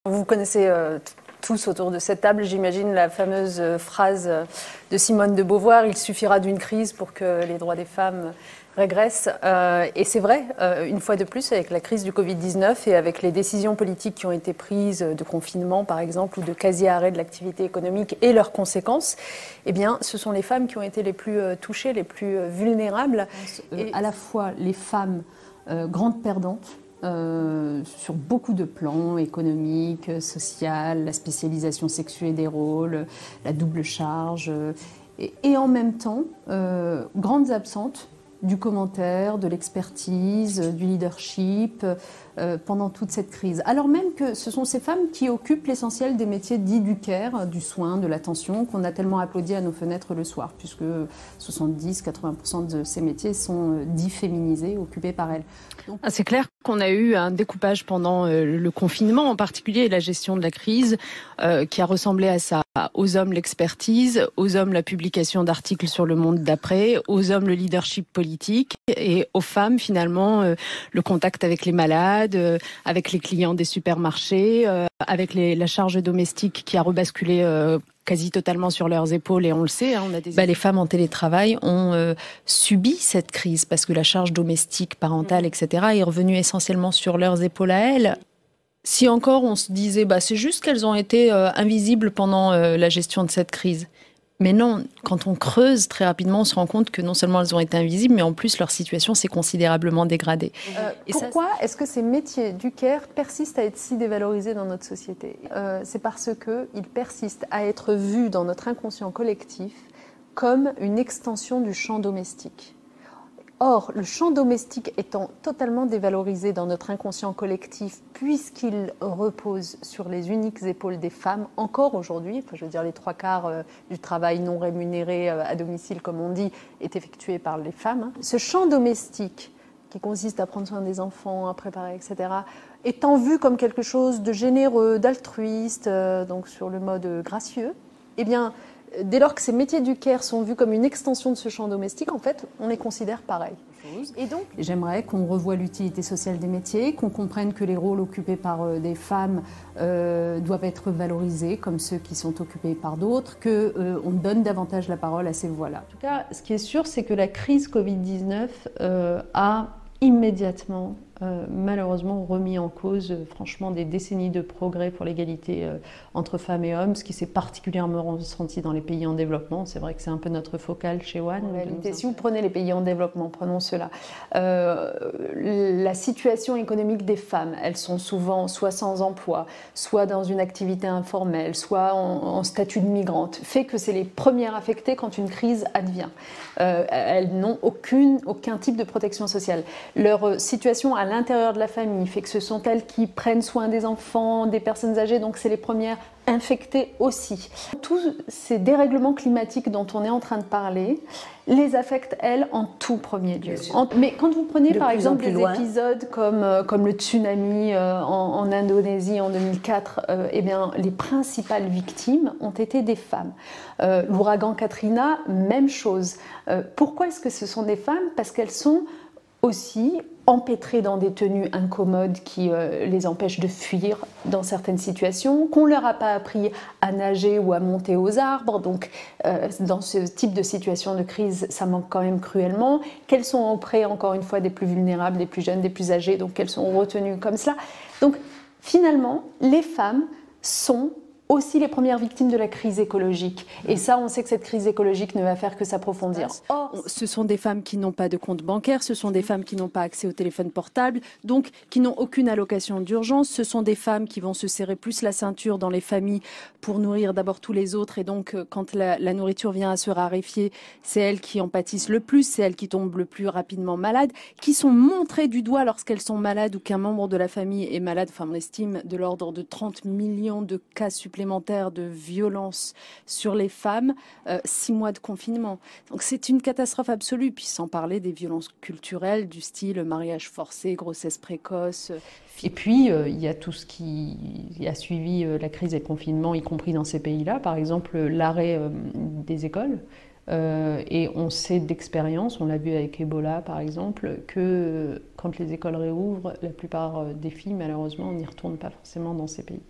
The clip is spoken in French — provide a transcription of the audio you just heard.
Vous connaissez tous autour de cette table, j'imagine, la fameuse phrase de Simone de Beauvoir, « Il suffira d'une crise pour que les droits des femmes régressent ». Et c'est vrai, une fois de plus, avec la crise du Covid-19 et avec les décisions politiques qui ont été prises de confinement, par exemple, ou de quasi-arrêt de l'activité économique et leurs conséquences, eh bien, ce sont les femmes qui ont été les plus touchées, les plus vulnérables. À la fois les femmes grandes perdantes, sur beaucoup de plans, économiques, social, la spécialisation sexuée des rôles, la double charge, et en même temps, grandes absentes du commentaire, de l'expertise, du leadership pendant toute cette crise. Alors même que ce sont ces femmes qui occupent l'essentiel des métiers dits du care, du soin, de l'attention, qu'on a tellement applaudi à nos fenêtres le soir, puisque 70-80% de ces métiers sont dits féminisés, occupés par elles. C'est clair qu'on a eu un découpage pendant le confinement, en particulier la gestion de la crise, qui a ressemblé à ça. Aux hommes l'expertise, aux hommes la publication d'articles sur le monde d'après, aux hommes le leadership politique et aux femmes finalement le contact avec les malades, avec les clients des supermarchés, avec la charge domestique qui a rebasculé quasi totalement sur leurs épaules, et on le sait. On a les femmes en télétravail ont subi cette crise parce que la charge domestique, parentale, etc. est revenue essentiellement sur leurs épaules à elles. Si encore on se disait c'est juste qu'elles ont été invisibles pendant la gestion de cette crise. Mais non, quand on creuse très rapidement, on se rend compte que non seulement elles ont été invisibles, mais en plus leur situation s'est considérablement dégradée. Pourquoi est-ce que ces métiers du care persistent à être si dévalorisés dans notre société ? C'est parce qu'ils persistent à être vus dans notre inconscient collectif comme une extension du champ domestique. Or, le champ domestique étant totalement dévalorisé dans notre inconscient collectif, puisqu'il repose sur les uniques épaules des femmes, encore aujourd'hui, je veux dire les 3/4 du travail non rémunéré à domicile, comme on dit, est effectué par les femmes. Ce champ domestique, qui consiste à prendre soin des enfants, à préparer, etc., étant vu comme quelque chose de généreux, d'altruiste, donc sur le mode gracieux, eh bien, dès lors que ces métiers du care sont vus comme une extension de ce champ domestique, en fait, on les considère pareils. Et donc, j'aimerais qu'on revoie l'utilité sociale des métiers, qu'on comprenne que les rôles occupés par des femmes doivent être valorisés comme ceux qui sont occupés par d'autres, qu'on donne davantage la parole à ces voix-là. En tout cas, ce qui est sûr, c'est que la crise Covid-19 a immédiatement, malheureusement, remis en cause, franchement, des décennies de progrès pour l'égalité entre femmes et hommes, ce qui s'est particulièrement ressenti dans les pays en développement. C'est vrai que c'est un peu notre focale chez One. En réalité, si vous prenez les pays en développement, prenons cela, la situation économique des femmes, elles sont souvent soit sans emploi, soit dans une activité informelle, soit en statut de migrante, fait que c'est les premières affectées quand une crise advient. Elles n'ont aucun type de protection sociale. Leur situation à l'intérieur de la famille fait que ce sont elles qui prennent soin des enfants, des personnes âgées, donc c'est les premières infectées aussi. Tous ces dérèglements climatiques dont on est en train de parler les affectent, elles, en tout premier lieu. Mais quand vous prenez par exemple des épisodes comme le tsunami en Indonésie en 2004, eh bien, les principales victimes ont été des femmes. L'ouragan Katrina, même chose. Pourquoi est-ce que ce sont des femmes ? Parce qu'elles sont aussi empêtrées dans des tenues incommodes qui les empêchent de fuir dans certaines situations, qu'on ne leur a pas appris à nager ou à monter aux arbres, donc dans ce type de situation de crise, ça manque quand même cruellement, qu'elles sont auprès, encore une fois, des plus vulnérables, des plus jeunes, des plus âgés, donc elles sont retenues comme cela. Donc finalement, les femmes sont aussi les premières victimes de la crise écologique. Et ça, on sait que cette crise écologique ne va faire que s'approfondir. Or, ce sont des femmes qui n'ont pas de compte bancaire, ce sont des femmes qui n'ont pas accès au téléphone portable, donc qui n'ont aucune allocation d'urgence. Ce sont des femmes qui vont se serrer plus la ceinture dans les familles pour nourrir d'abord tous les autres. Et donc, quand la nourriture vient à se raréfier, c'est elles qui en pâtissent le plus, c'est elles qui tombent le plus rapidement malades, qui sont montrées du doigt lorsqu'elles sont malades ou qu'un membre de la famille est malade. Enfin, on estime de l'ordre de 30 millions de cas supplémentaires de violence sur les femmes, 6 mois de confinement. Donc c'est une catastrophe absolue, puis sans parler des violences culturelles du style mariage forcé, grossesse précoce. Et puis, il y a tout ce qui a suivi la crise et le confinement, y compris dans ces pays-là. Par exemple, l'arrêt des écoles. Et on sait d'expérience, on l'a vu avec Ebola par exemple, que quand les écoles réouvrent, la plupart des filles malheureusement n'y retournent pas forcément dans ces pays.